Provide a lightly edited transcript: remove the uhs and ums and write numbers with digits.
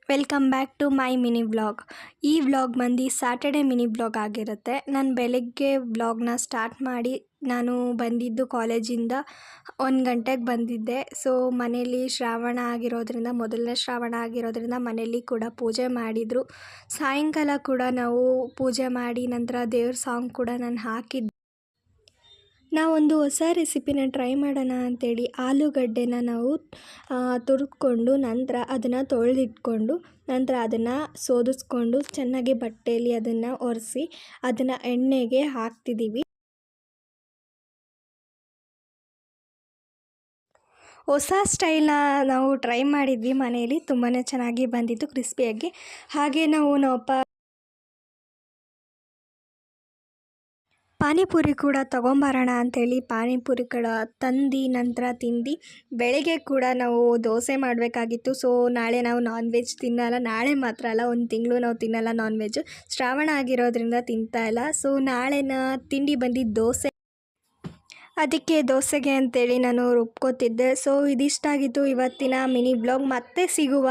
Welcome back to my mini vlog. ಈ vlog ಬಂದು Saturday mini vlog ಆಗಿರುತ್ತೆ. ನಾನು ಬೆಳಗ್ಗೆ ವ್ಲಾಗ್ನ ಸ್ಟಾರ್ಟ್ ಮಾಡಿ ನಾನು ಬಂದಿದ್ದು ಕಾಲೇಜಿಂದ 1 ಗಂಟೆಗೆ ಬಂದಿದ್ದೆ. ಸೊ ಮನೇಲಿ ಶ್ರಾವಣ ಆಗಿರೋದ್ರಿಂದ, ಮೊದಲನೇ ಶ್ರಾವಣ ಆಗಿರೋದ್ರಿಂದ ಮನೇಲಿ ಕೂಡ ಪೂಜೆ ಮಾಡಿದರು. ಸಾಯಂಕಾಲ ಕೂಡ ನಾವು ಪೂಜೆ ಮಾಡಿ ನಂತರ ದೇವ್ರ ಸಾಂಗ್ ಕೂಡ ನಾನು ಹಾಕಿದ್ದೆ. ನಾವೊಂದು ಹೊಸ ರೆಸಿಪಿನ ಟ್ರೈ ಮಾಡೋಣ ಅಂಥೇಳಿ ಆಲೂಗಡ್ಡೆನ ನಾವು ತುರಿದ್ಕೊಂಡು ನಂತರ ಅದನ್ನು ತೊಳೆದಿಟ್ಕೊಂಡು ನಂತರ ಅದನ್ನು ಸೋದಿಸ್ಕೊಂಡು ಚೆನ್ನಾಗಿ ಬಟ್ಟೆಯಲ್ಲಿ ಅದನ್ನು ಒರೆಸಿ ಅದನ್ನು ಎಣ್ಣೆಗೆ ಹಾಕ್ತಿದ್ದೀವಿ. ಹೊಸ ಸ್ಟೈಲ್ನ ನಾವು ಟ್ರೈ ಮಾಡಿದ್ವಿ ಮನೆಯಲ್ಲಿ, ತುಂಬಾ ಚೆನ್ನಾಗಿ ಬಂದಿತ್ತು ಕ್ರಿಸ್ಪಿಯಾಗಿ. ಹಾಗೆ ನಾವು ಪಾನಿಪುರಿ ಕೂಡ ತೊಗೊಂಬರೋಣ ಅಂಥೇಳಿ ಪಾನಿಪುರಿ ಕೂಡ ತಂದು ನಂತರ ತಿಂದು ಬೆಳಗ್ಗೆ ಕೂಡ ನಾವು ದೋಸೆ ಮಾಡಬೇಕಾಗಿತ್ತು. ಸೊ ನಾಳೆ ನಾವು ನಾನ್ ವೆಜ್ ತಿನ್ನಲ್ಲ, ನಾಳೆ ಮಾತ್ರ ಅಲ್ಲ, 1 ತಿಂಗಳು ನಾವು ತಿನ್ನಲ್ಲ ನಾನ್ ವೆಜ್. ಶ್ರಾವಣ ಆಗಿರೋದ್ರಿಂದ ತಿಂತಾಯಿಲ್ಲ. ಸೊ ನಾಳೆನ ತಿಂಡಿ ಬಂದಿದ್ದು ದೋಸೆ, ಅದಕ್ಕೆ ದೋಸೆಗೆ ಅಂತೇಳಿ ನಾನು ರುಬ್ಕೋತಿದ್ದೆ. ಸೊ ಇದಿಷ್ಟಾಗಿತ್ತು ಇವತ್ತಿನ ಮಿನಿ ಬ್ಲಾಗ್. ಮತ್ತೆ ಸಿಗುವ.